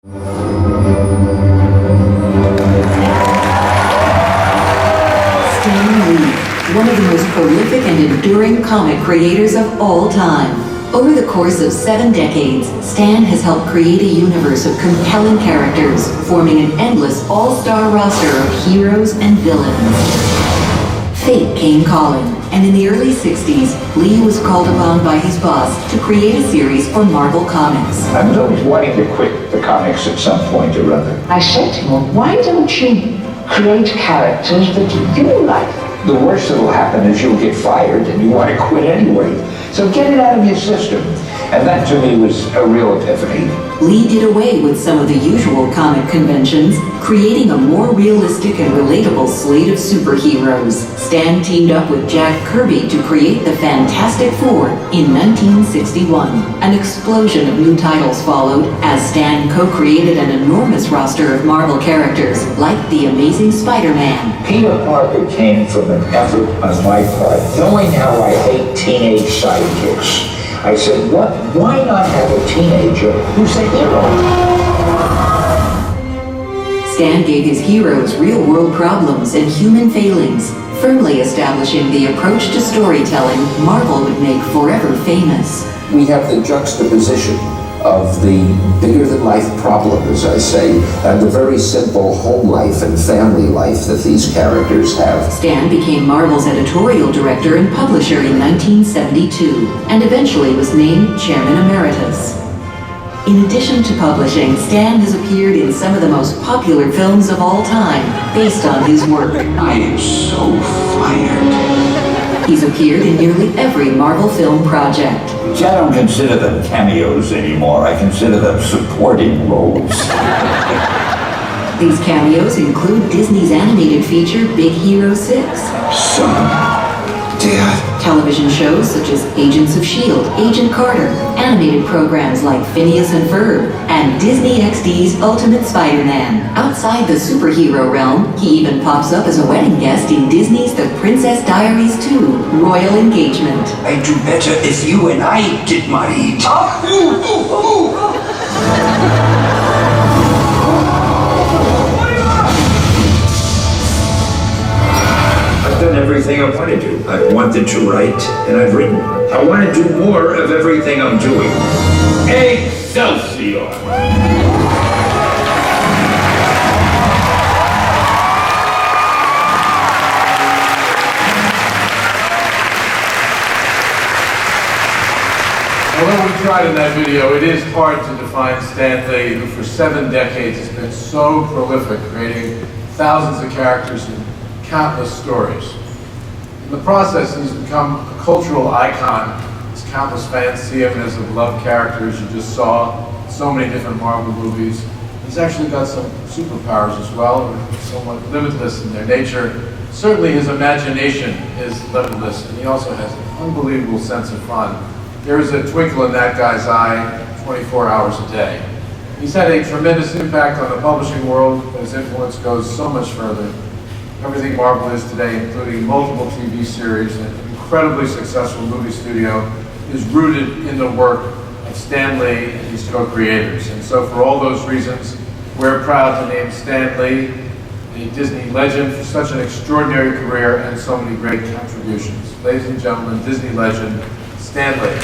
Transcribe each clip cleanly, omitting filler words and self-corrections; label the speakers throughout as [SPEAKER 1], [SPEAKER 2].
[SPEAKER 1] Stan Lee, one of the most prolific and enduring comic creators of all time. Over the course of 7 decades, Stan has helped create a universe of compelling characters, forming an endless all-star roster of heroes and villains. Fate came calling, and in the early 60s, Lee was called upon by his boss to create a series for Marvel Comics.
[SPEAKER 2] I was always wanting to quit the comics at some point or other.
[SPEAKER 3] I said to him, why don't you create characters that you like?
[SPEAKER 2] The worst that'll happen is you'll get fired and you want to quit anyway. So get it out of your system. And that to me was a real epiphany.
[SPEAKER 1] Lee did away with some of the usual comic conventions, creating a more realistic and relatable slate of superheroes. Stan teamed up with Jack Kirby to create the Fantastic Four in 1961. An explosion of new titles followed as Stan co-created an enormous roster of Marvel characters, like the Amazing Spider-Man.
[SPEAKER 2] Peter Parker came from an effort on my part, knowing how I hate teenage sidekicks. I said, why not have a teenager who's a hero?
[SPEAKER 1] Stan gave his heroes real-world problems and human failings, firmly establishing the approach to storytelling Marvel would make forever famous.
[SPEAKER 4] We have the juxtaposition of the bigger-than-life problem, as I say, and the very simple home life and family life that these characters have.
[SPEAKER 1] Stan became Marvel's editorial director and publisher in 1972, and eventually was named Chairman Emeritus. In addition to publishing, Stan has appeared in some of the most popular films of all time, based on his work.
[SPEAKER 2] I am so fired.
[SPEAKER 1] He's appeared in nearly every Marvel film project.
[SPEAKER 2] See, I don't consider them cameos anymore. I consider them supporting roles.
[SPEAKER 1] These cameos include Disney's animated feature Big Hero 6.
[SPEAKER 2] Son, Dad.
[SPEAKER 1] Television shows such as Agents of S.H.I.E.L.D., Agent Carter, animated programs like Phineas and Ferb, and Disney XD's Ultimate Spider-Man. Outside the superhero realm, he even pops up as a wedding guest in Disney's The Princess Diaries 2, Royal Engagement.
[SPEAKER 2] I'd do better if you and I did my eat. I've done everything I want to do. I've wanted to write, and I've written. I want to do more of everything I'm doing. Excelsior!
[SPEAKER 5] Although we tried in that video, it is hard to define Stan Lee, who for 7 decades has been so prolific, creating thousands of characters and countless stories. In the process, he's become a cultural icon. His countless fans see him as a beloved character, as you just saw in so many different Marvel movies. He's actually got some superpowers as well, they're somewhat limitless in their nature. Certainly his imagination is limitless, and he also has an unbelievable sense of fun. There is a twinkle in that guy's eye 24 hours a day. He's had a tremendous impact on the publishing world, but his influence goes so much further. Everything Marvel is today, including multiple TV series and an incredibly successful movie studio, is rooted in the work of Stan Lee and his co-creators. And so for all those reasons, we're proud to name Stan Lee a Disney legend for such an extraordinary career and so many great contributions. Ladies and gentlemen, Disney legend, Stan Lee.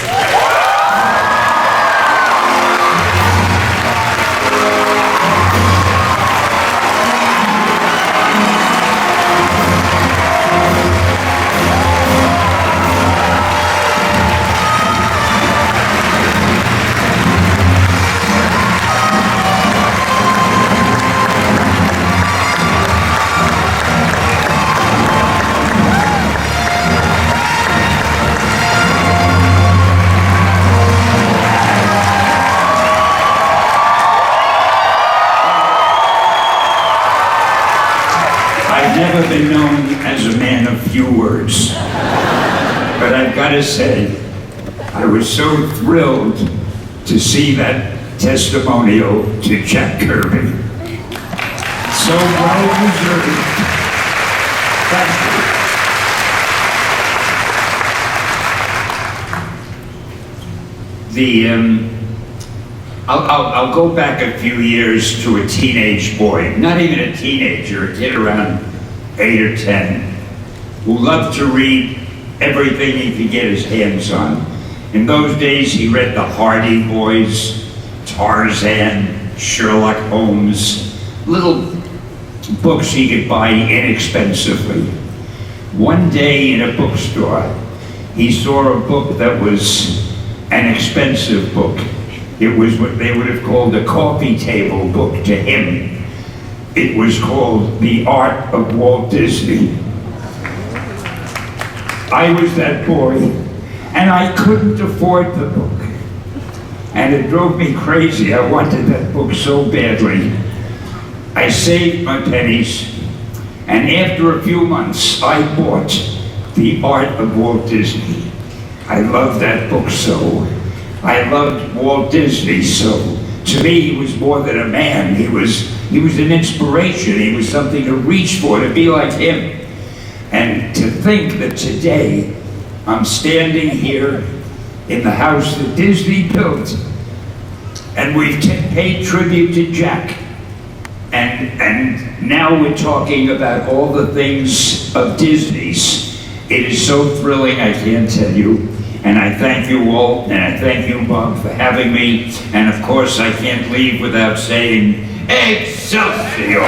[SPEAKER 6] Never been known as a man of few words, but I've got to say, I was so thrilled to see that testimonial to Jack Kirby. So well deserved. Thank you. I'll go back a few years to a teenage boy, not even a teenager, a kid around 8 or 10, who loved to read everything he could get his hands on. In those days, he read the Hardy Boys, Tarzan, Sherlock Holmes, little books he could buy inexpensively. One day in a bookstore, he saw a book that was an expensive book. It was what they would have called a coffee table book to him. It was called The Art of Walt Disney. I was that boy, and I couldn't afford the book. And it drove me crazy. I wanted that book so badly. I saved my pennies, and after a few months, I bought The Art of Walt Disney. I loved that book so. I loved Walt Disney so. To me, he was more than a man. He was an inspiration. He was something to reach for, to be like him. And to think that today, I'm standing here in the house that Disney built, and we've paid tribute to Jack. And now we're talking about all the things of Disney's. It is so thrilling, I can't tell you. And I thank you all, and I thank you, Bob, for having me. And of course, I can't leave without saying, Excelsior!